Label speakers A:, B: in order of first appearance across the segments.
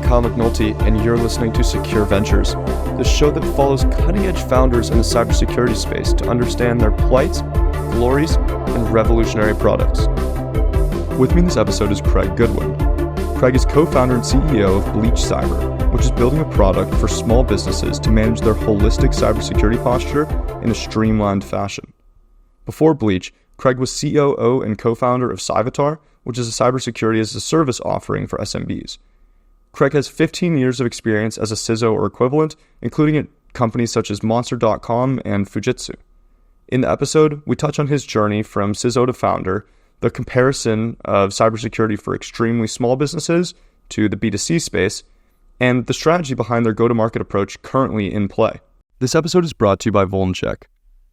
A: Kyle McNulty, and you're listening to Secure Ventures, the show that follows cutting-edge founders in the cybersecurity space to understand their plights, glories, and revolutionary products. With me in this episode is Craig Goodwin. Craig is co-founder and CEO of Bleach Cyber, which is building a product for small businesses to manage their holistic cybersecurity posture in a streamlined fashion. Before Bleach, Craig was COO and co-founder of Cyvatar, which is a cybersecurity as a service offering for SMBs. Craig has 15 years of experience as a CISO or equivalent, including at companies such as Monster.com and Fujitsu. In the episode, we touch on his journey from CISO to founder, the comparison of cybersecurity for extremely small businesses to the B2C space, and the strategy behind their go-to-market approach currently in play. This episode is brought to you by VulnCheck.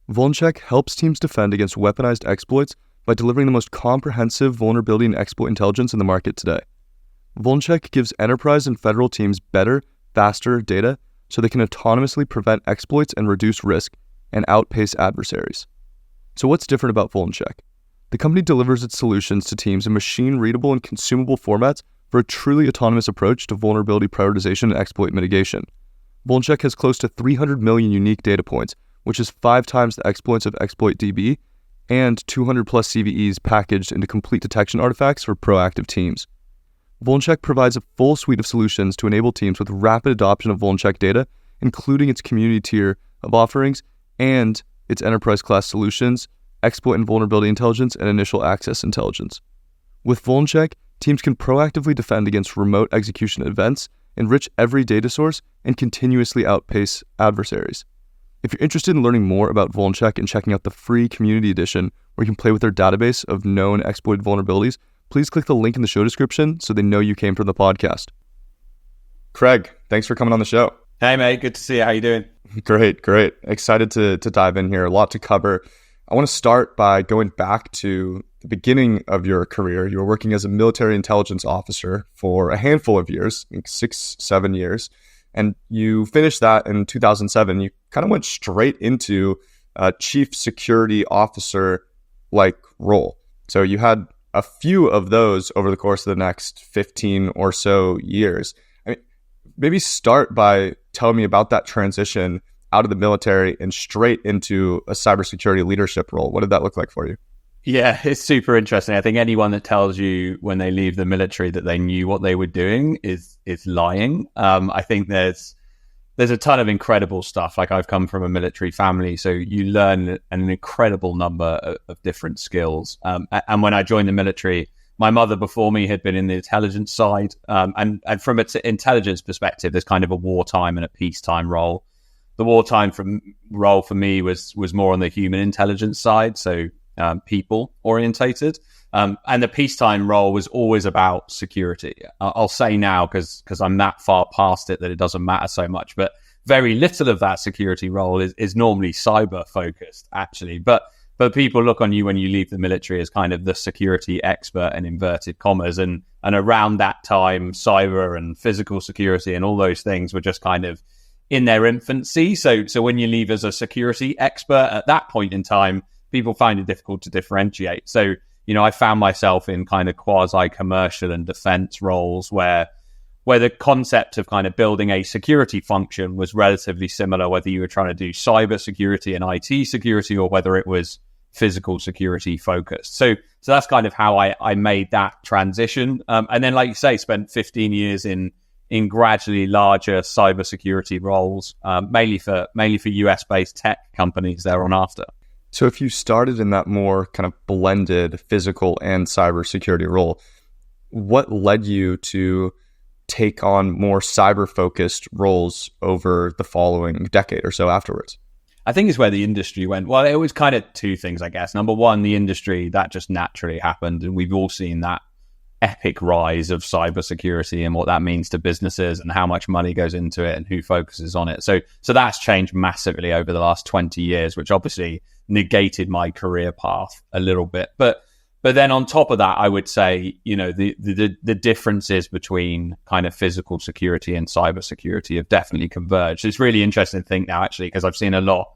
A: VulnCheck helps teams defend against weaponized exploits by delivering the most comprehensive vulnerability and exploit intelligence in the market today. VulnCheck gives enterprise and federal teams better, faster data so they can autonomously prevent exploits and reduce risk and outpace adversaries. So what's different about VulnCheck? The company delivers its solutions to teams in machine-readable and consumable formats for a truly autonomous approach to vulnerability prioritization and exploit mitigation. VulnCheck has close to 300 million unique data points, which is 5 times the exploits of ExploitDB, and 200 plus CVEs packaged into complete detection artifacts for proactive teams. VulnCheck provides a full suite of solutions to enable teams with rapid adoption of VulnCheck data, including its community tier of offerings and its enterprise-class solutions, exploit and vulnerability intelligence, and initial access intelligence. With VulnCheck, teams can proactively defend against remote execution events, enrich every data source, and continuously outpace adversaries. If you're interested in learning more about VulnCheck and checking out the free community edition where you can play with their database of known exploited vulnerabilities, please click the link in the show description so they know you came from the podcast. Craig, thanks for coming on the show.
B: Hey, mate. Good to see you. How you doing?
A: Great. Excited to dive in here. A lot to cover. I want to start by going back to the beginning of your career. You were working as a military intelligence officer for a handful of years, like 6-7 years. And you finished that in 2007. You kind of went straight into a chief security officer-like role. So you had a few of those over the course of the next 15 or so years. I mean, maybe start by telling me about that transition out of the military and straight into a cybersecurity leadership role. What did that look like for you?
B: Yeah, it's super interesting. I think anyone that tells you when they leave the military that they knew what they were doing is lying. I think there's a ton of incredible stuff. Like, I've come from a military family, so you learn an incredible number of different skills. And when I joined the military, my mother before me had been in the intelligence side. And from an intelligence perspective, there's kind of a wartime and a peacetime role. The wartime role for me was more on the human intelligence side, so people orientated. And the peacetime role was always about security. I'll say now, because I'm that far past it that it doesn't matter so much, but very little of that security role is normally cyber focused, actually. But people look on you when you leave the military as kind of the security expert in inverted commas. And around that time, cyber and physical security and all those things were just kind of in their infancy. So when you leave as a security expert at that point in time, people find it difficult to differentiate. So, I found myself in kind of quasi-commercial and defense roles where the concept of kind of building a security function was relatively similar, whether you were trying to do cyber security and IT security or whether it was physical security focused. So that's kind of how I made that transition. And then, like you say, spent 15 years in gradually larger cybersecurity roles, mainly for US-based tech companies there on after.
A: So if you started in that more kind of blended physical and cybersecurity role, what led you to take on more cyber-focused roles over the following decade or so afterwards?
B: I think it's where the industry went. Well, it was kind of two things, I guess. Number one, the industry, that just naturally happened. And we've all seen that epic rise of cybersecurity and what that means to businesses and how much money goes into it and who focuses on it. So that's changed massively over the last 20 years, which obviously negated my career path a little bit. But then on top of that, I would say, the differences between kind of physical security and cybersecurity have definitely converged. It's really interesting to think now, actually, because I've seen a lot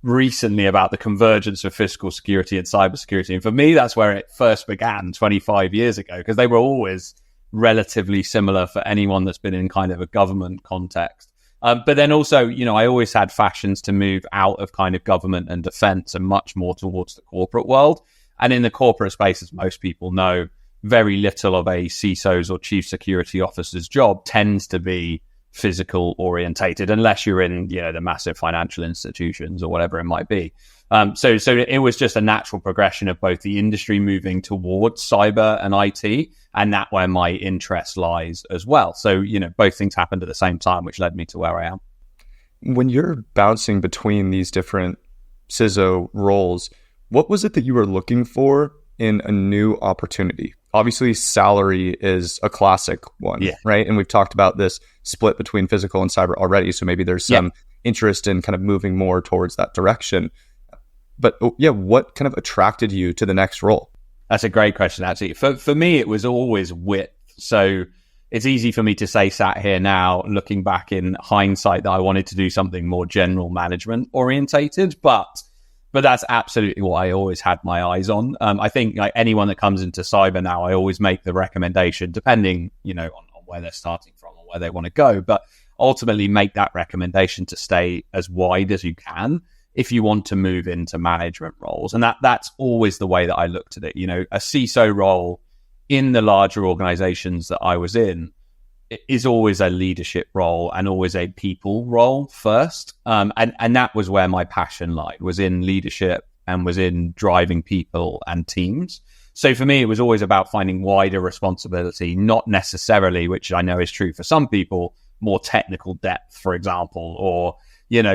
B: recently about the convergence of physical security and cybersecurity. And for me, that's where it first began 25 years ago, because they were always relatively similar for anyone that's been in kind of a government context. But then also, I always had fashions to move out of kind of government and defense and much more towards the corporate world. And in the corporate space, as most people know, very little of a CISO's or chief security officer's job tends to be physical orientated, unless you're in, the massive financial institutions or whatever it might be. So it was just a natural progression of both the industry moving towards cyber and IT, and that where my interest lies as well. So, both things happened at the same time, which led me to where I am.
A: When you're bouncing between these different CISO roles, what was it that you were looking for in a new opportunity? Obviously, salary is a classic one, right? And we've talked about this split between physical and cyber already. So maybe there's some interest in kind of moving more towards that direction. But what kind of attracted you to the next role?
B: That's a great question, actually. For me, it was always width. So it's easy for me to say, sat here now, looking back in hindsight, that I wanted to do something more general management orientated, but that's absolutely what I always had my eyes on. I think like anyone that comes into cyber now, I always make the recommendation, depending, on where they're starting from or where they want to go, but ultimately make that recommendation to stay as wide as you can if you want to move into management roles. And that's always the way that I looked at it. A CISO role in the larger organizations that I was in is always a leadership role and always a people role first. And that was where my passion lied, was in leadership and was in driving people and teams. So for me, it was always about finding wider responsibility, not necessarily, which I know is true for some people, more technical depth, for example, or,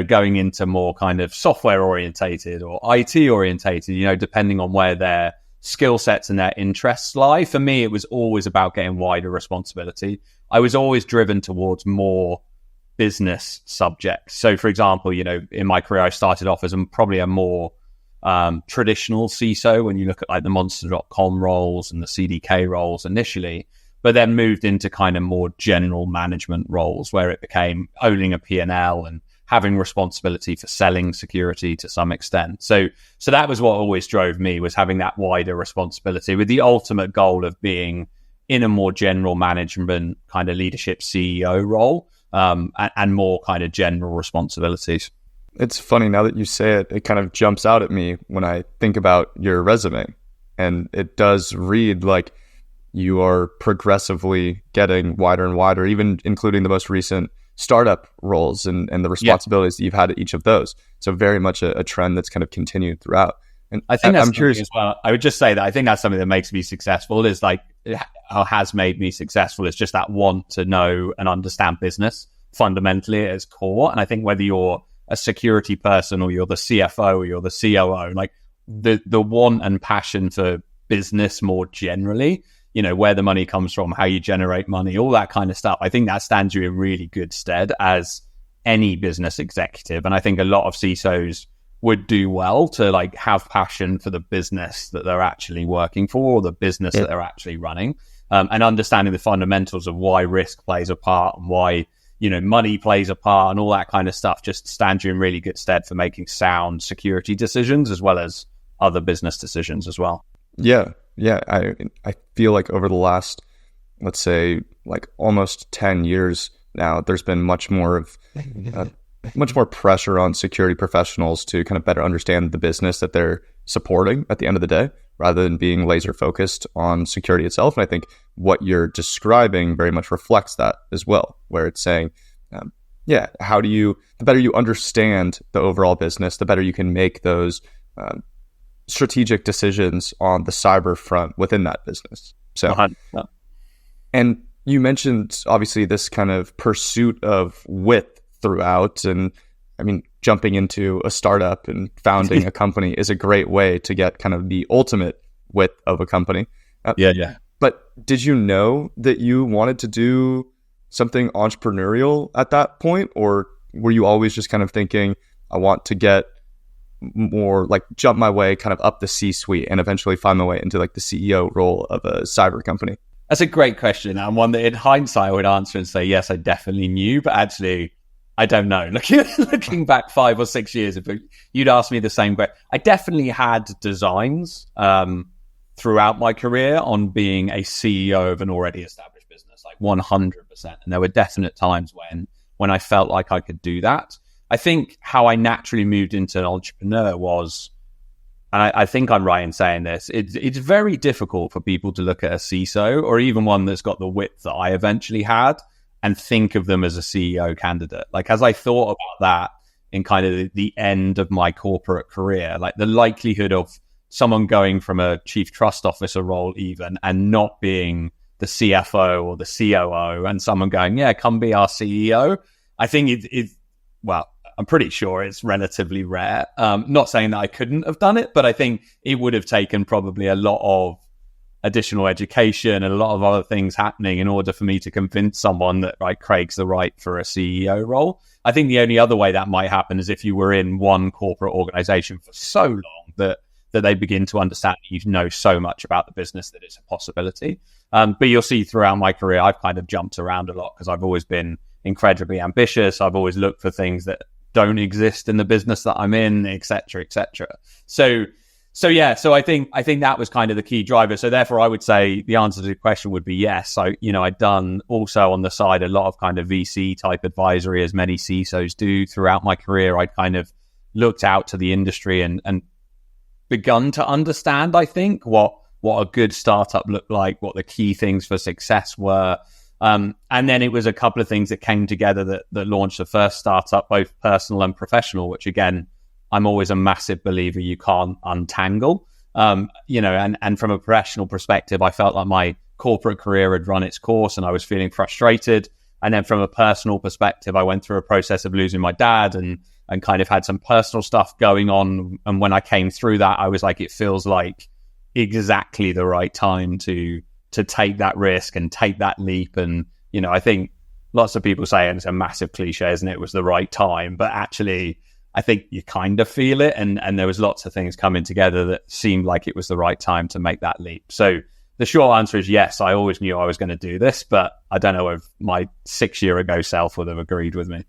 B: going into more kind of software orientated or IT orientated, depending on where their skill sets and their interests lie. For me, it was always about getting wider responsibility. I was always driven towards more business subjects. So, for example, in my career, I started off as probably a more traditional CISO when you look at like the monster.com roles and the CDK roles initially, but then moved into kind of more general management roles where it became owning a P&L and having responsibility for selling security to some extent. So that was what always drove me, was having that wider responsibility with the ultimate goal of being in a more general management kind of leadership CEO role, and more kind of general responsibilities.
A: It's funny now that you say it, it kind of jumps out at me when I think about your resume, and it does read like you are progressively getting wider and wider, even including the most recent startup roles and the responsibilities that you've had at each of those. So very much a trend that's kind of continued throughout. And
B: I think I'm curious as well. I would just say that I think that's something that makes me successful, is like, or has made me successful, is just that want to know and understand business fundamentally at its core. And I think whether you're a security person or you're the CFO or you're the COO, like the want and passion for business more generally, where the money comes from, how you generate money, all that kind of stuff. I think that stands you in really good stead as any business executive. And I think a lot of CISOs would do well to like have passion for the business that they're actually working for, or the business that they're actually running, and understanding the fundamentals of why risk plays a part and why, money plays a part and all that kind of stuff just stands you in really good stead for making sound security decisions as well as other business decisions as well.
A: Yeah. I feel like over the last, let's say, like almost 10 years now, there's been much more pressure on security professionals to kind of better understand the business that they're supporting at the end of the day, rather than being laser focused on security itself. And I think what you're describing very much reflects that as well, where it's saying, the better you understand the overall business, the better you can make those strategic decisions on the cyber front within that business. So, and you mentioned obviously this kind of pursuit of width throughout, and I mean, jumping into a startup and founding a company is a great way to get kind of the ultimate width of a company. But did you know that you wanted to do something entrepreneurial at that point, or were you always just kind of thinking, I want to get more like jump my way kind of up the C-suite and eventually find my way into like the CEO role of a cyber company?
B: That's a great question, and one that in hindsight I would answer and say, yes, I definitely knew, but actually I don't know. Looking back 5 or 6 years, if you'd asked me the same question, I definitely had designs throughout my career on being a CEO of an already established like 100%. And there were definite times when I felt like I could do that. I think how I naturally moved into an entrepreneur was, and I think I'm right in saying this, it's very difficult for people to look at a CISO or even one that's got the width that I eventually had and think of them as a CEO candidate. Like, as I thought about that in kind of the end of my corporate career, like the likelihood of someone going from a chief trust officer role even and not being the CFO or the COO and someone going, yeah, come be our CEO. I think well, I'm pretty sure it's relatively rare. Not saying that I couldn't have done it, but I think it would have taken probably a lot of additional education and a lot of other things happening in order for me to convince someone that, right, Craig's the right for a CEO role. I think the only other way that might happen is if you were in one corporate organization for so long that they begin to understand that you know so much about the business that it's a possibility. But you'll see throughout my career, I've kind of jumped around a lot because I've always been incredibly ambitious. I've always looked for things that don't exist in the business that I'm in, et cetera, et cetera. So I think that was kind of the key driver. So therefore, I would say the answer to the question would be yes. I'd done also on the side a lot of kind of VC type advisory, as many CISOs do throughout my career. I'd kind of looked out to the industry and begun to understand, I think, what a good startup looked like, what the key things for success were. And then it was a couple of things that came together that launched the first startup, both personal and professional, which again, I'm always a massive believer you can't untangle. And from a professional perspective, I felt like my corporate career had run its course and I was feeling frustrated. And then from a personal perspective, I went through a process of losing my dad and kind of had some personal stuff going on. And when I came through that, I was like, it feels like exactly the right time to take that risk and take that leap. And, I think lots of people say, and it's a massive cliche, isn't it? It was the right time, but actually I think you kind of feel it. And there was lots of things coming together that seemed like it was the right time to make that leap. So the short answer is yes, I always knew I was going to do this, but I don't know if my 6 year ago self would have agreed with me.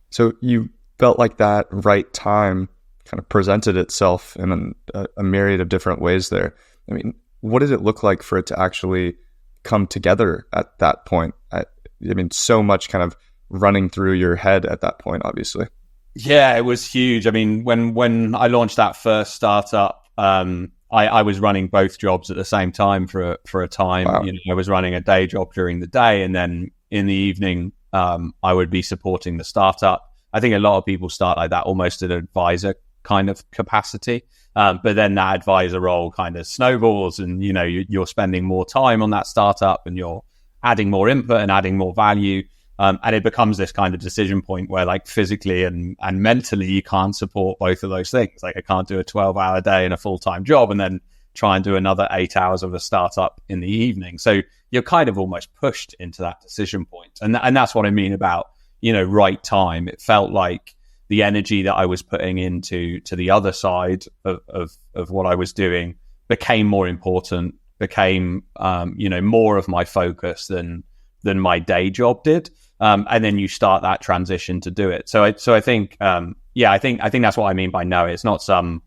A: So you felt like that right time kind of presented itself in a myriad of different ways there. I mean, what did it look like for it to actually come together at that point? I mean, so much kind of running through your head at that point, obviously.
B: Yeah, it was huge. I mean, when I launched that first startup, I was running both jobs at the same time for a time.
A: Wow.
B: I was running a day job during the day, and then in the evening, I would be supporting the startup. I think a lot of people start like that, almost an advisor kind of capacity. But then that advisor role kind of snowballs and, you're spending more time on that startup and you're adding more input and adding more value. And it becomes this kind of decision point where like physically and mentally, you can't support both of those things. Like I can't do a 12-hour day in a full-time job and then try and do another 8 hours of a startup in the evening. So you're kind of almost pushed into that decision point. And that's what I mean about, right time. It felt like the energy that I was putting into the other side of what I was doing became more important, became, more of my focus than my day job did. And then you start that transition to do it. So I think, I think that's what I mean by no. It's not some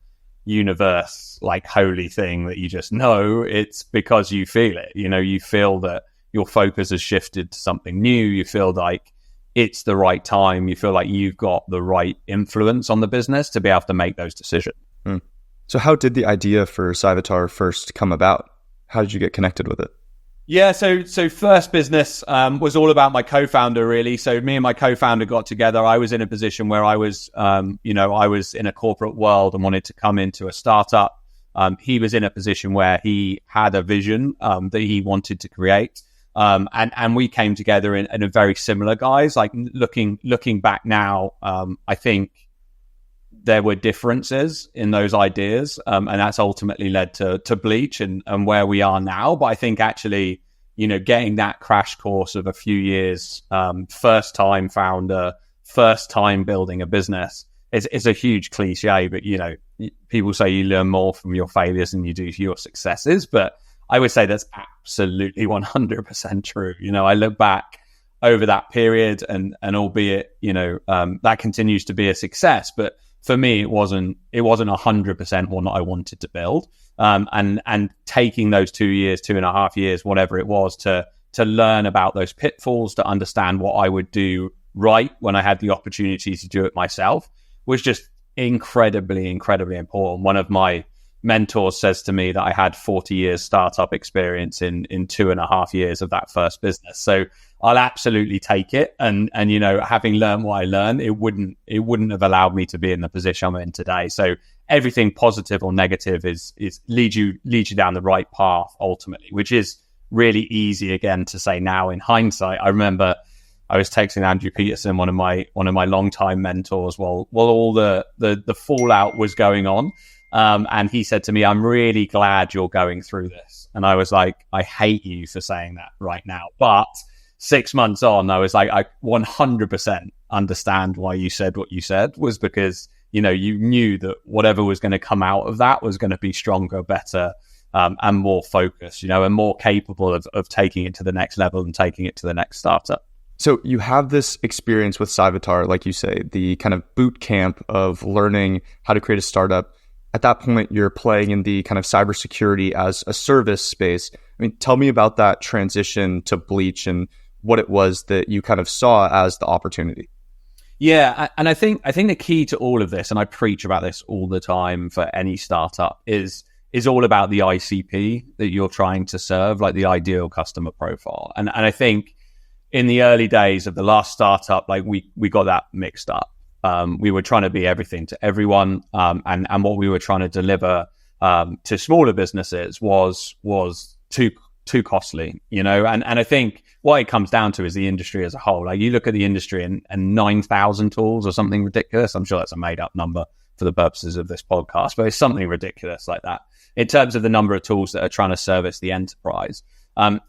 B: universe like holy thing that you just know. It's because you feel it. You feel that your focus has shifted to something new. You feel like it's the right time. You feel like you've got the right influence on the business to be able to make those decisions.
A: So how did the idea for Cyvatar first come about? How did you get connected with it?
B: Yeah, so first business was all about my co-founder, really. So me and my co-founder got together. I was in a position where I was, I was in a corporate world and wanted to come into a startup. He was in a position where he had a vision that he wanted to create. And we came together in a very similar guise. Like looking back now, I think there were differences in those ideas, and that's ultimately led to Bleach and where we are now. But I think actually, getting that crash course of a few years, first time founder, first time building a business, it's a huge cliche. But people say you learn more from your failures than you do your successes. But I would say that's absolutely 100% true. I look back over that period, and albeit that continues to be a success, but for me, it wasn't 100% one that I wanted to build. And taking those 2 years, 2.5 years, whatever it was, to to learn about those pitfalls, to understand what I would do right when I had the opportunity to do it myself, was just incredibly, incredibly important. One of my mentors says to me that I had 40 years startup experience in 2.5 years of that first business. So I'll absolutely take it. And you know, having learned what I learned, it wouldn't have allowed me to be in the position I'm in today. So everything positive or negative is leads you down the right path ultimately, which is really easy again to say now in hindsight. I remember I was texting Andrew Peterson, one of my longtime mentors, while all the fallout was going on. And he said to me, "I'm really glad you're going through this." And I was like, "I hate you for saying that right now." But 6 months on, I was like, I 100% understand why you said what you said, was because, you know, you knew that whatever was going to come out of that was going to be stronger, better, and more focused, you know, and more capable of taking it to the next level and taking it to the next startup.
A: So you have this experience with Cyvatar, like you say, the kind of boot camp of learning how to create a startup. At that point, you're playing in the kind of cybersecurity as a service space. I mean, tell me about that transition to Bleach and what it was that you kind of saw as the opportunity.
B: Yeah, and I think the key to all of this, and I preach about this all the time for any startup, is all about the ICP that you're trying to serve, like the ideal customer profile. And I think in the early days of the last startup, like we got that mixed up. We were trying to be everything to everyone, and what we were trying to deliver to smaller businesses was too costly, you know. And I think what it comes down to is the industry as a whole. Like you look at the industry and 9,000 tools or something ridiculous. I'm sure that's a made up number for the purposes of this podcast, but it's something ridiculous like that in terms of the number of tools that are trying to service the enterprise. And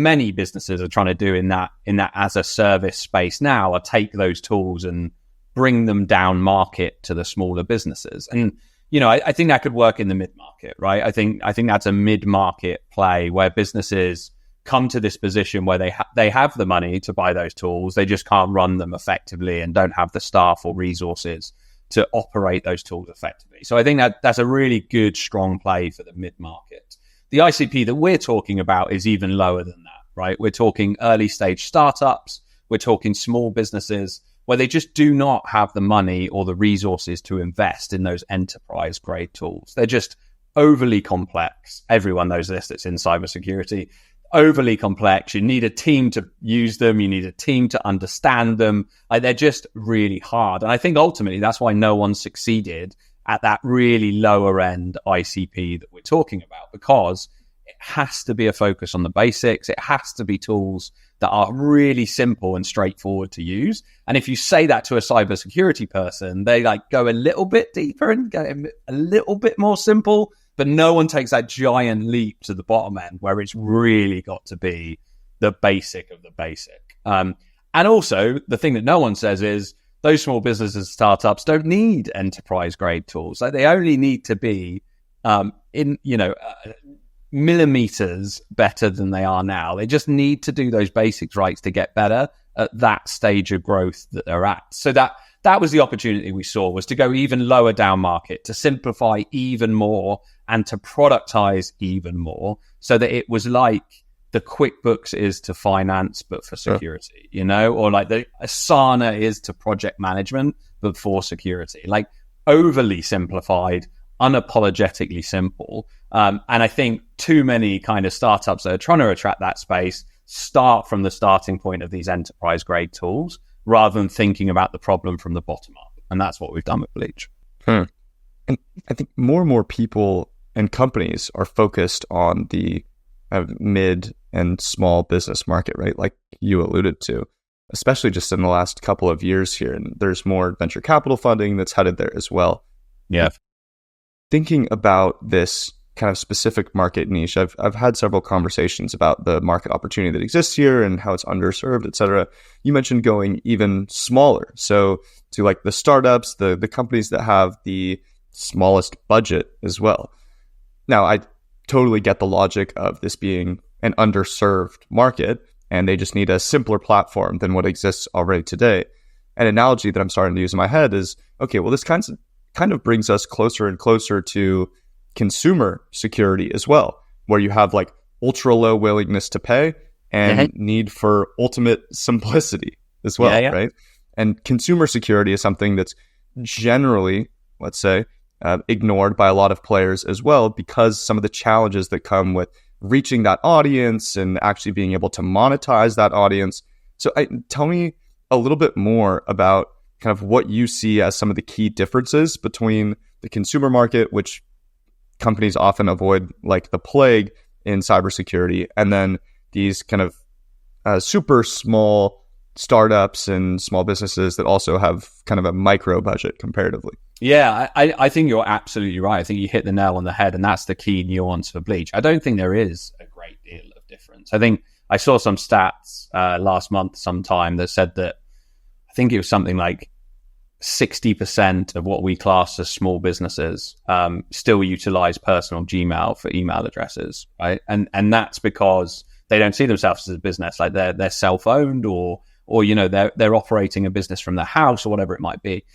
B: many businesses are trying to do in that as a service space now are take those tools and bring them down market to the smaller businesses. And, you know, I think that could work in the mid-market, right? I think that's a mid-market play where businesses come to this position where they have the money to buy those tools. They just can't run them effectively and don't have the staff or resources to operate those tools effectively. So I think that's a really good, strong play for the mid-market. The ICP that we're talking about is even lower than that, right? We're talking early stage startups. We're talking small businesses where they just do not have the money or the resources to invest in those enterprise grade tools. They're just overly complex. Everyone knows this that's in cybersecurity. Overly complex. You need a team to use them. You need a team to understand them. Like they're just really hard. And I think ultimately that's why no one succeeded at that really lower end ICP that we're talking about, because it has to be a focus on the basics. It has to be tools that are really simple and straightforward to use. And if you say that to a cybersecurity person, they like go a little bit deeper and go a little bit more simple, but no one takes that giant leap to the bottom end where it's really got to be the basic of the basic. And also the thing that no one says is those small businesses and startups don't need enterprise grade tools. Like they only need to be millimeters better than they are now. They just need to do those basics right to get better at that stage of growth that they're at. So that was the opportunity we saw, was to go even lower down market, to simplify even more and to productize even more, so that it was like the QuickBooks is to finance, but for security, you know, or like the Asana is to project management, but for security, like overly simplified, unapologetically simple. And I think too many kind of startups that are trying to attract that space start from the starting point of these enterprise grade tools rather than thinking about the problem from the bottom up. And that's what we've done with Bleach.
A: And I think more and more people and companies are focused on the mid and small business market, right? Like you alluded to, especially just in the last couple of years here. And there's more venture capital funding that's headed there as well.
B: Yeah.
A: Thinking about this kind of specific market niche, I've had several conversations about the market opportunity that exists here and how it's underserved, et cetera. You mentioned going even smaller. So to like the startups, the companies that have the smallest budget as well. Now, I totally get the logic of this being an underserved market, and they just need a simpler platform than what exists already today. An analogy that I'm starting to use in my head is, okay, well, this kind of brings us closer and closer to consumer security as well, where you have like ultra low willingness to pay and need for ultimate simplicity as well, right? And consumer security is something that's generally, let's say, ignored by a lot of players as well, because some of the challenges that come with reaching that audience and actually being able to monetize that audience. So tell me a little bit more about kind of what you see as some of the key differences between the consumer market, which companies often avoid like the plague in cybersecurity, and then these kind of super small startups and small businesses that also have kind of a micro budget comparatively.
B: Yeah, I think you're absolutely right. I think you hit the nail on the head, and that's the key nuance for Bleach. I don't think there is a great deal of difference. I think I saw some stats last month sometime that said that I think it was something like 60% of what we class as small businesses still utilize personal Gmail for email addresses, right? And that's because they don't see themselves as a business, like they're self-owned or you know they're operating a business from their house or whatever it might be.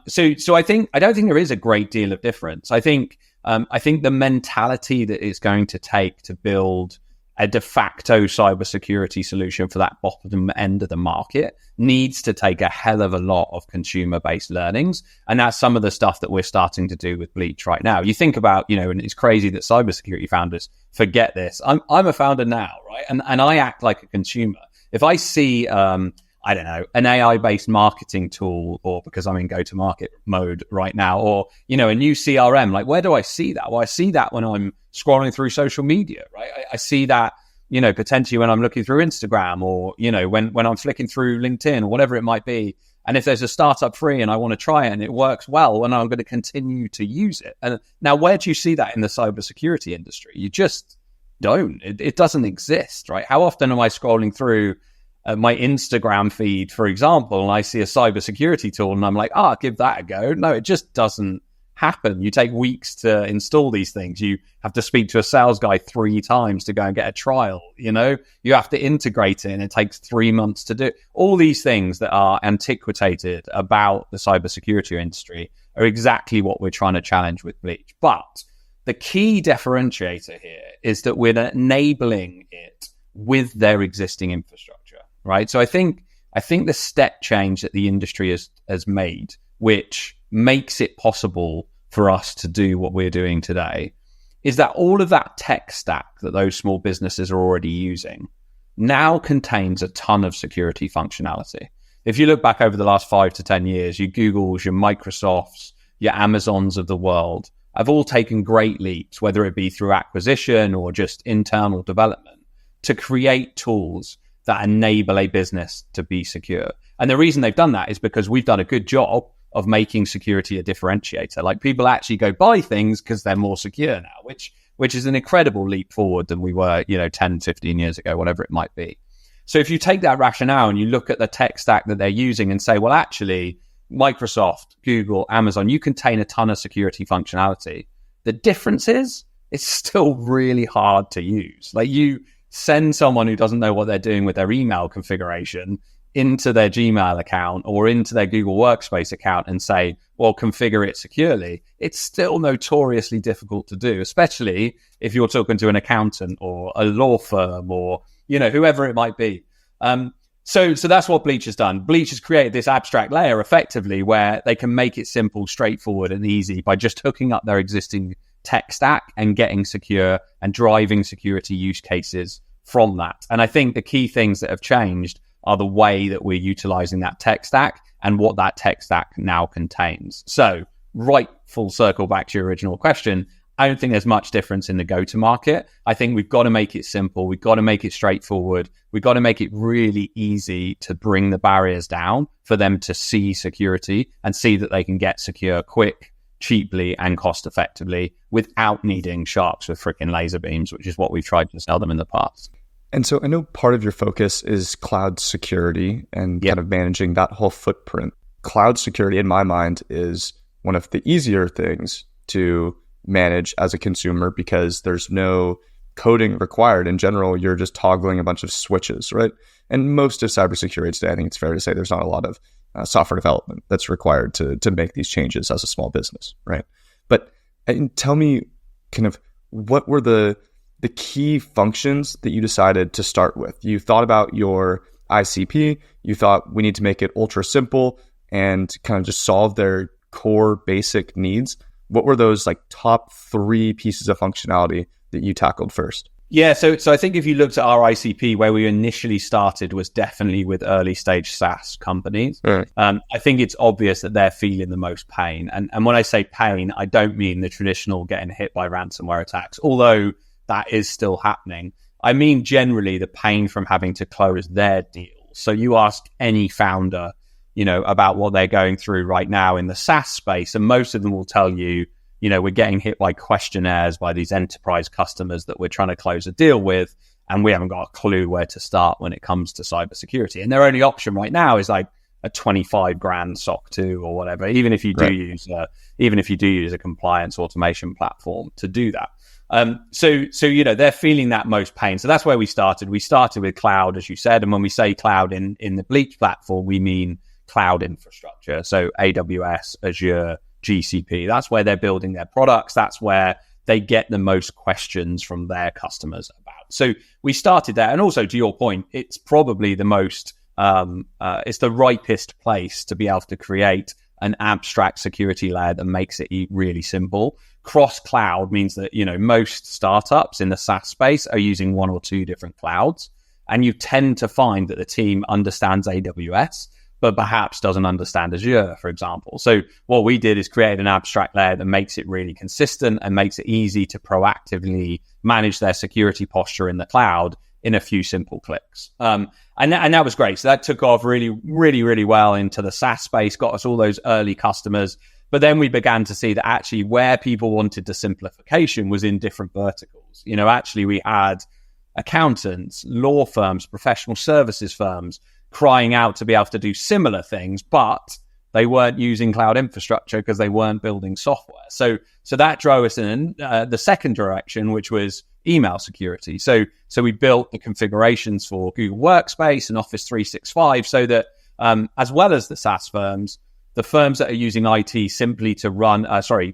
B: So I don't think there is a great deal of difference. I think the mentality that it's going to take to build a de facto cybersecurity solution for that bottom end of the market needs to take a hell of a lot of consumer-based learnings. And that's some of the stuff that we're starting to do with Bleach right now. You think about, you know, and it's crazy that cybersecurity founders forget this. I'm a founder now, right? And I act like a consumer. If I see, I don't know, an AI-based marketing tool, or because I'm in go-to-market mode right now, or, you know, a new CRM, like, where do I see that? Well, I see that when I'm scrolling through social media, right? I see that, you know, potentially when I'm looking through Instagram, or, you know, when I'm flicking through LinkedIn or whatever it might be. And if there's a startup free and I want to try it and it works well, and I'm going to continue to use it. And now, where do you see that in the cybersecurity industry? You just don't. It doesn't exist, right? How often am I scrolling through my Instagram feed, for example, and I see a cybersecurity tool and I'm like, give that a go? No, it just doesn't happen. You take weeks to install these things. You have to speak to a sales guy 3 times to go and get a trial. You know, you have to integrate it and it takes 3 months to do. All these things that are antiquated about the cybersecurity industry are exactly what we're trying to challenge with Bleach. But the key differentiator here is that we're enabling it with their existing infrastructure, right? So I think the step change that the industry has made, which makes it possible for us to do what we're doing today, is that all of that tech stack that those small businesses are already using now contains a ton of security functionality. If you look back over the last 5 to 10 years, your Googles, your Microsofts, your Amazons of the world have all taken great leaps, whether it be through acquisition or just internal development, to create tools that enable a business to be secure. And the reason they've done that is because we've done a good job of making security a differentiator. Like, people actually go buy things because they're more secure now, which is an incredible leap forward than we were, 10, 15 years ago, whatever it might be. So if you take that rationale and you look at the tech stack that they're using and say, well, actually, Microsoft, Google, Amazon, you contain a ton of security functionality. The difference is it's still really hard to use. Like, you send someone who doesn't know what they're doing with their email configuration into their Gmail account or into their Google Workspace account and say, well, configure it securely. It's still notoriously difficult to do, especially if you're talking to an accountant or a law firm or, whoever it might be. So that's what Bleach has done. Bleach has created this abstract layer effectively where they can make it simple, straightforward, and easy by just hooking up their existing tech stack and getting secure and driving security use cases from that. And I think the key things that have changed are the way that we're utilizing that tech stack and what that tech stack now contains. So, right full circle back to your original question, I don't think there's much difference in the go-to-market. I think we've got to make it simple. We've got to make it straightforward. We've got to make it really easy to bring the barriers down for them to see security and see that they can get secure quick, cheaply, and cost-effectively without needing sharks with freaking laser beams, which is what we've tried to sell them in the past.
A: And so I know part of your focus is cloud security and kind of managing that whole footprint. Cloud security, in my mind, is one of the easier things to manage as a consumer because there's no coding required. In general, you're just toggling a bunch of switches, right? And most of cybersecurity today, I think it's fair to say there's not a lot of software development that's required to make these changes as a small business, right? But tell me kind of what were the the key functions that you decided to start with? You thought about your ICP, you thought we need to make it ultra simple and kind of just solve their core basic needs. What were those like top 3 pieces of functionality that you tackled first?
B: Yeah, so I think if you looked at our ICP, where we initially started was definitely with early stage SaaS companies.
A: Right.
B: I think it's obvious that they're feeling the most pain. And when I say pain, I don't mean the traditional getting hit by ransomware attacks, although that is still happening. I mean generally the pain from having to close their deals. So you ask any founder, about what they're going through right now in the SaaS space, and most of them will tell you, we're getting hit by questionnaires by these enterprise customers that we're trying to close a deal with, and we haven't got a clue where to start when it comes to cybersecurity. And their only option right now is like a 25 grand SOC 2 or whatever, even if you do use a compliance automation platform to do that. So they're feeling that most pain. So that's where we started. We started with cloud, as you said, and when we say cloud in the Bleach platform, we mean cloud infrastructure. So AWS, Azure, GCP. That's where they're building their products. That's where they get the most questions from their customers about. So we started there. And also, to your point, it's probably the most, it's the ripest place to be able to create an abstract security layer that makes it really simple. Cross-cloud means that, most startups in the SaaS space are using 1 or 2 different clouds. And you tend to find that the team understands AWS, but perhaps doesn't understand Azure, for example. So what we did is create an abstract layer that makes it really consistent and makes it easy to proactively manage their security posture in the cloud in a few simple clicks. And that was great. So that took off really, really, really well into the SaaS space, got us all those early customers. But then we began to see that actually where people wanted the simplification was in different verticals. Actually we had accountants, law firms, professional services firms crying out to be able to do similar things, but they weren't using cloud infrastructure because they weren't building software. So that drove us in the second direction, which was email security. So we built the configurations for Google Workspace and Office 365 so that as well as the SaaS firms, the firms that are using IT simply to run,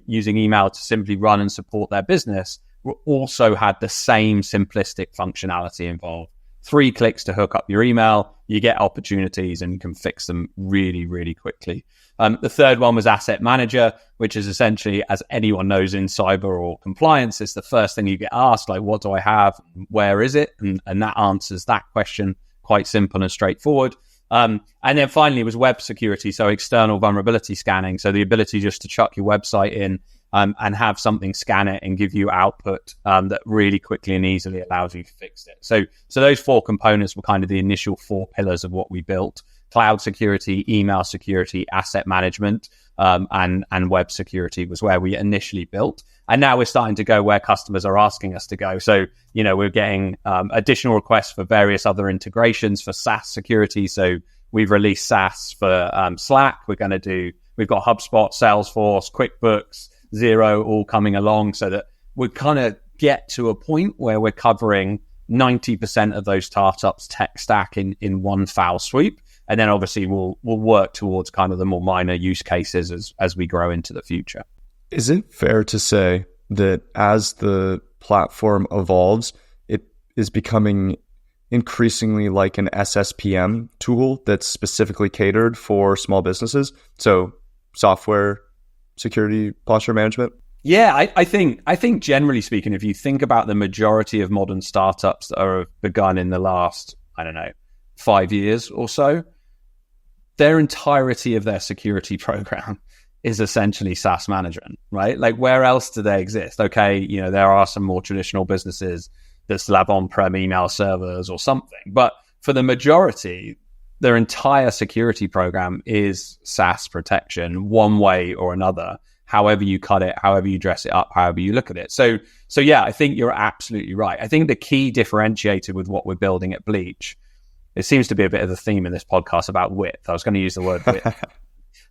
B: using email to simply run and support their business also had the same simplistic functionality involved. 3 clicks to hook up your email, you get opportunities and you can fix them really, really quickly. The third one was Asset Manager, which is essentially, as anyone knows in cyber or compliance, it's the first thing you get asked, like, what do I have? Where is it? And that answers that question, quite simple and straightforward. And then finally was web security, so external vulnerability scanning. So the ability just to chuck your website in and have something scan it and give you output that really quickly and easily allows you to fix it. So those 4 components were kind of the initial 4 pillars of what we built: cloud security, email security, asset management, and web security was where we initially built. And now we're starting to go where customers are asking us to go. So, we're getting additional requests for various other integrations for SaaS security. So we've released SaaS for Slack. We've got HubSpot, Salesforce, QuickBooks, Xero all coming along so that we kind of get to a point where we're covering 90% of those startups' tech stack in one foul sweep. And then obviously we'll work towards kind of the more minor use cases as we grow into the future.
A: Is it fair to say that as the platform evolves, it is becoming increasingly like an SSPM tool that's specifically catered for small businesses? So software security posture management?
B: Yeah, I think generally speaking, if you think about the majority of modern startups that are begun in the last, 5 years or so, their entirety of their security program is essentially SaaS management, right? Like, where else do they exist? Okay, there are some more traditional businesses that still have on-prem email servers or something, but for the majority, their entire security program is SaaS protection, one way or another, however you cut it, however you dress it up, however you look at it. So yeah, I think you're absolutely right. I think the key differentiator with what we're building at Bleach, it seems to be a bit of a theme in this podcast about width. I was going to use the word width.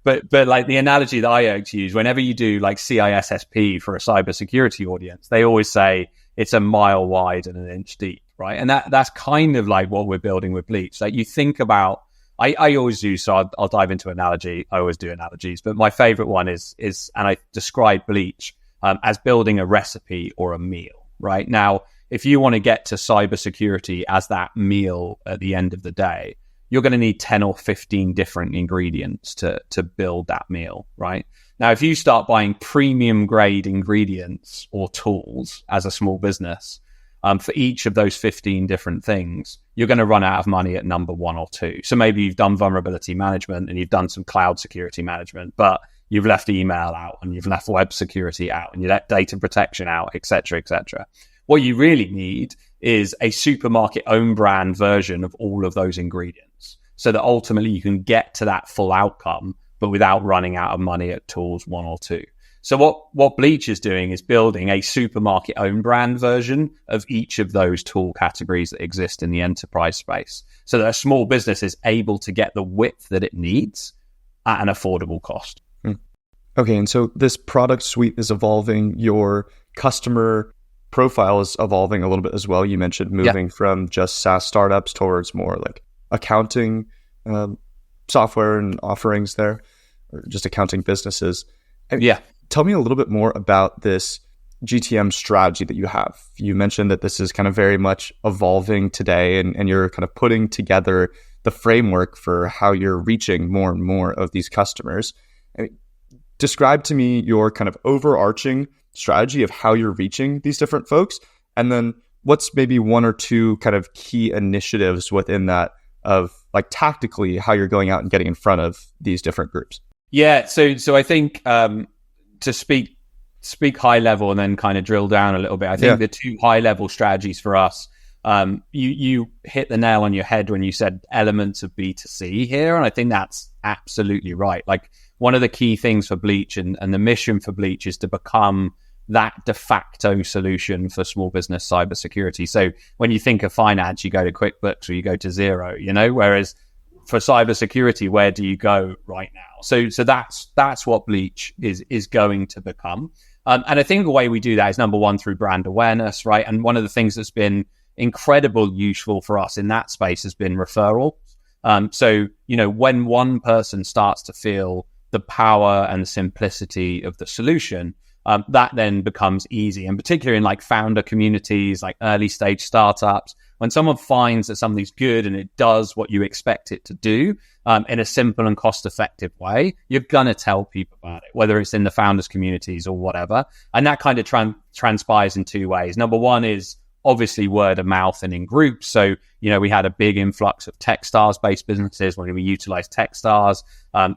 B: But like the analogy that I like to use, whenever you do like CISSP for a cybersecurity audience, they always say it's a mile wide and an inch deep, right? And that's kind of like what we're building with Bleach. Like, you think about, I always do, so I'll dive into analogy. I always do analogies, but my favorite one is, and I describe Bleach as building a recipe or a meal, right? Now, if you want to get to cybersecurity as that meal at the end of the day, you're going to need 10 or 15 different ingredients to build that meal, right? Now, if you start buying premium grade ingredients or tools as a small business, for each of those 15 different things, you're going to run out of money at number 1 or 2. So maybe you've done vulnerability management and you've done some cloud security management, but you've left email out and you've left web security out and you left data protection out, et cetera, et cetera. What you really need is a supermarket own brand version of all of those ingredients so that ultimately you can get to that full outcome, but without running out of money at tools 1 or 2. So what Bleach is doing is building a supermarket own brand version of each of those tool categories that exist in the enterprise space so that a small business is able to get the width that it needs at an affordable cost.
A: Okay, and so this product suite is evolving. Your customer profile is evolving a little bit as well. You mentioned moving from just SaaS startups towards more like accounting software and offerings there, or just accounting businesses. Tell me a little bit more about this GTM strategy that you have. You mentioned that this is kind of very much evolving today, and you're kind of putting together the framework for how you're reaching more and more of these customers. Describe to me your kind of overarching strategy of how you're reaching these different folks, and then what's maybe 1 or 2 kind of key initiatives within that of like tactically how you're going out and getting in front of these different groups.
B: Yeah, so I think to speak high level and then kind of drill down a little bit, I think the 2 high level strategies for us, you hit the nail on your head when you said elements of B2C here, and I think that's absolutely right. Like, one of the key things for Bleach and the mission for Bleach is to become that de facto solution for small business cybersecurity. So when you think of finance, you go to QuickBooks or you go to Xero, whereas for cybersecurity, where do you go right now? So that's what Bleach is going to become. And I think the way we do that is, number 1, through brand awareness, right? And one of the things that's been incredibly useful for us in that space has been referral. So, when one person starts to feel the power and the simplicity of the solution, that then becomes easy. And particularly in like founder communities, like early stage startups, when someone finds that something's good and it does what you expect it to do in a simple and cost effective way, you're going to tell people about it, whether it's in the founders communities or whatever. And that kind of transpires in 2 ways. Number 1 is obviously word of mouth and in groups. So, we had a big influx of Techstars-based businesses when we utilize Techstars.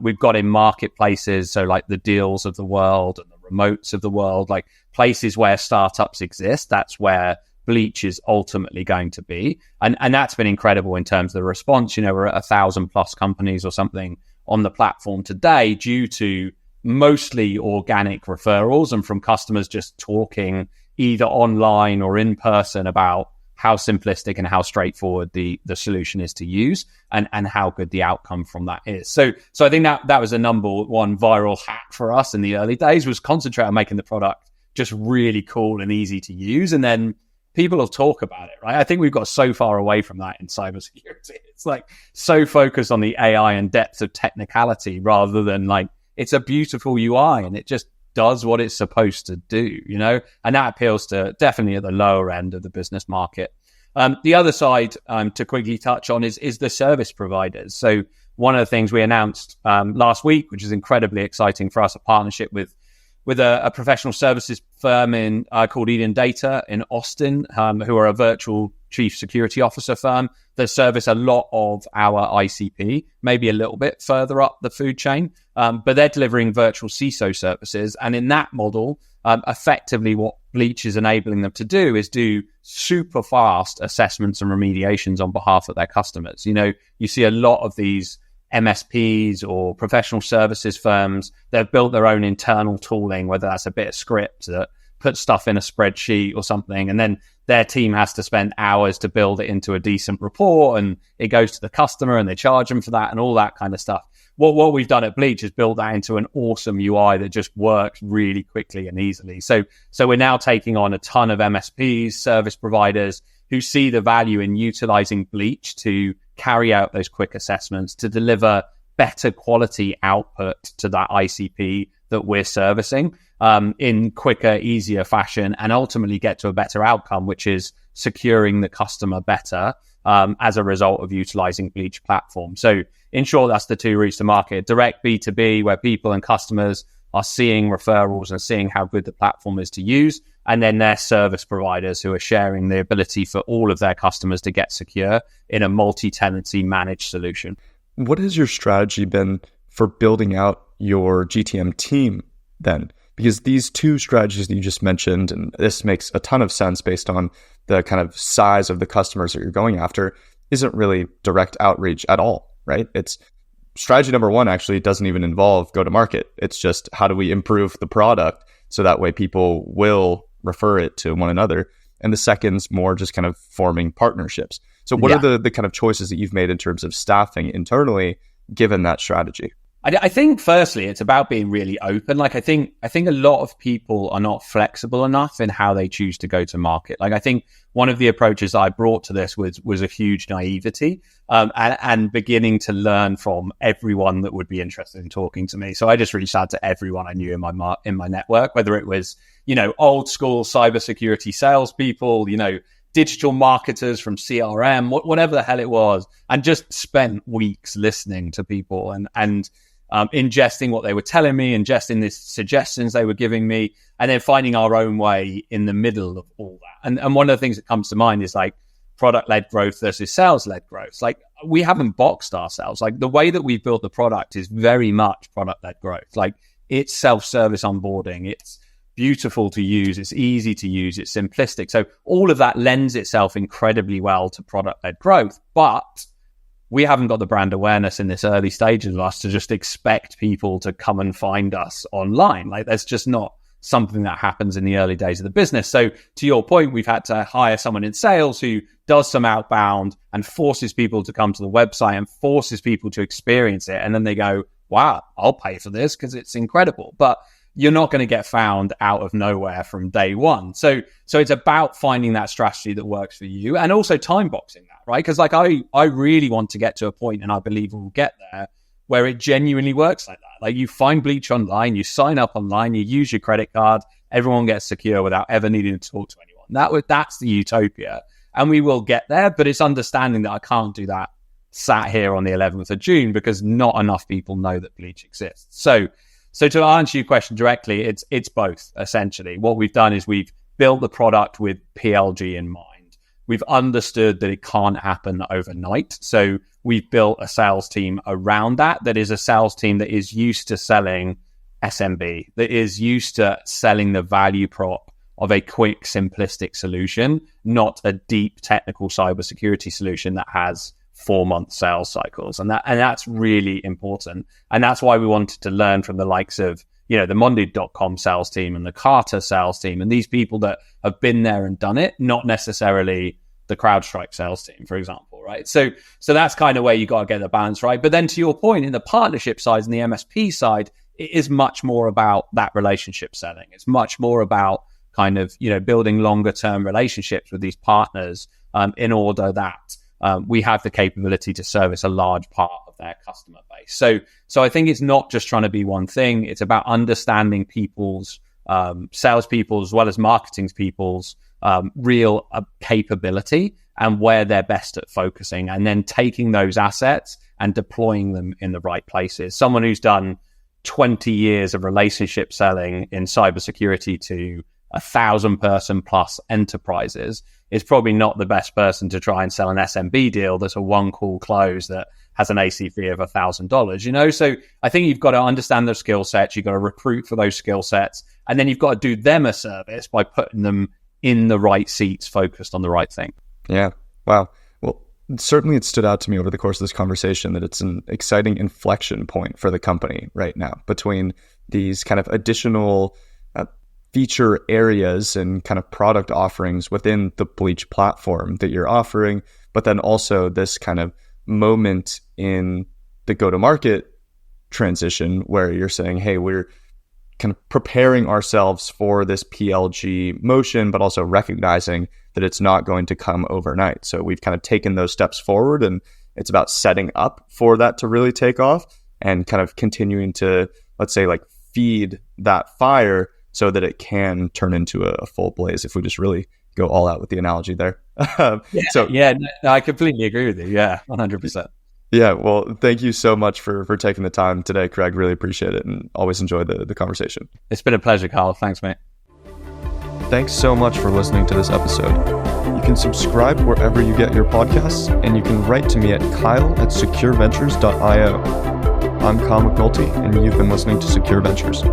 B: We've got in marketplaces, so like the Deals of the world and the Remotes of the world, like places where startups exist. That's where Bleach is ultimately going to be. And that's been incredible in terms of the response. We're at 1,000+ companies or something on the platform today due to mostly organic referrals and from customers just talking either online or in person about how simplistic and how straightforward the solution is to use and how good the outcome from that is. So I think that was a number 1 viral hack for us in the early days, was concentrate on making the product just really cool and easy to use. And then people will talk about it, right? I think we've got so far away from that in cybersecurity. It's like so focused on the AI and depth of technicality rather than like, it's a beautiful UI and it just does what it's supposed to do, and that appeals to definitely at the lower end of the business market. The other side to quickly touch on is the service providers. So one of the things we announced last week, which is incredibly exciting for us, a partnership with a professional services firm called Eden Data in Austin, who are a virtual chief security officer firm that service a lot of our ICP, maybe a little bit further up the food chain, but they're delivering virtual CISO services. And in that model, effectively what Bleach is enabling them to do is do super fast assessments and remediations on behalf of their customers. You see a lot of these MSPs or professional services firms, they've built their own internal tooling, whether that's a bit of script that puts stuff in a spreadsheet or something, and then their team has to spend hours to build it into a decent report, and it goes to the customer and they charge them for that and all that kind of stuff. What we've done at Bleach is build that into an awesome UI that just works really quickly and easily. So we're now taking on a ton of MSPs, service providers, who see the value in utilizing Bleach to carry out those quick assessments, to deliver better quality output to that ICP that we're servicing. in quicker, easier fashion, and ultimately get to a better outcome, which is securing the customer better as a result of utilizing Bleach platform. So in short, that's the two routes to market: direct B2B, where people and customers are seeing referrals and seeing how good the platform is to use, and then their service providers who are sharing the ability for all of their customers to get secure in a multi-tenancy managed solution.
A: What has your strategy been for building out your GTM team then? Because these two strategies that you just mentioned, and this makes a ton of sense based on the kind of size of the customers that you're going after, isn't really direct outreach at all, right? It's strategy number one actually doesn't even involve go to market. It's just how do we improve the product so that way people will refer it to one another. And the second's more just kind of forming partnerships. So what are the kind of choices that you've made in terms of staffing internally, given that strategy?
B: I think firstly, it's about being really open. Like I think a lot of people are not flexible enough in how they choose to go to market. Like I think one of the approaches I brought to this was a huge naivety and beginning to learn from everyone that would be interested in talking to me. So I just reached out to everyone I knew in my network, whether it was, old school cybersecurity salespeople, digital marketers from CRM, whatever the hell it was, and just spent weeks listening to people and ingesting what they were telling me, ingesting the suggestions they were giving me, and then finding our own way in the middle of all that. And one of the things that comes to mind is like product-led growth versus sales-led growth. Like we haven't boxed ourselves. Like the way that we've built the product is very much product-led growth. Like it's self-service onboarding. It's beautiful to use. It's easy to use. It's simplistic. So all of that lends itself incredibly well to product-led growth. But we haven't got the brand awareness in this early stages of us to just expect people to come and find us online. Like that's just not something that happens in the early days of the business. So to your point, we've had to hire someone in sales who does some outbound and forces people to come to the website and forces people to experience it. And then they go, wow, I'll pay for this because it's incredible. But you're not going to get found out of nowhere from day one. So it's about finding that strategy that works for you and also time boxing that, right? Because like I really want to get to a point, and I believe we'll get there, where it genuinely works like that. Like you find Bleach online, you sign up online, you use your credit card, everyone gets secure without ever needing to talk to anyone. That's the utopia. And we will get there, but it's understanding that I can't do that sat here on the 11th of June because not enough people know that Bleach exists. So to answer your question directly, it's both, essentially. What we've done is we've built the product with PLG in mind. We've understood that it can't happen overnight. So we've built a sales team around that is a sales team that is used to selling SMB, that is used to selling the value prop of a quick, simplistic solution, not a deep technical cybersecurity solution that has 4-month sales cycles. And that's really important. And that's why we wanted to learn from the likes of, the Monday.com sales team and the Carter sales team and these people that have been there and done it, not necessarily the CrowdStrike sales team, for example, right? So that's kind of where you got to get the balance right. But then to your point, in the partnership side and the MSP side, it is much more about that relationship selling. It's much more about kind of, building longer term relationships with these partners in order that we have the capability to service a large part of their customer base. So I think it's not just trying to be one thing. It's about understanding people's, salespeople as well as marketing people's real capability and where they're best at focusing, and then taking those assets and deploying them in the right places. Someone who's done 20 years of relationship selling in cybersecurity to 1,000-person plus enterprises is probably not the best person to try and sell an SMB deal that's a one call close that has an AC fee of $1,000, So I think you've got to understand those skill sets. You've got to recruit for those skill sets. And then you've got to do them a service by putting them in the right seats, focused on the right thing.
A: Yeah. Wow. Well, certainly it stood out to me over the course of this conversation that it's an exciting inflection point for the company right now between these kind of additional feature areas and kind of product offerings within the Bleach platform that you're offering, but then also this kind of moment in the go-to-market transition where you're saying, hey, we're kind of preparing ourselves for this PLG motion, but also recognizing that it's not going to come overnight. So we've kind of taken those steps forward, and it's about setting up for that to really take off and kind of continuing to, let's say, like feed that fire so that it can turn into a full blaze if we just really go all out with the analogy there. No,
B: I completely agree with you. Yeah, 100%.
A: Yeah, well, thank you so much for taking the time today, Craig. Really appreciate it and always enjoy the conversation.
B: It's been a pleasure, Kyle. Thanks, mate. Thanks
A: so much for listening to this episode. You can subscribe wherever you get your podcasts, and you can write to me at kyle@secureventures.io. I'm Kyle McNulty, and you've been listening to Secure Ventures.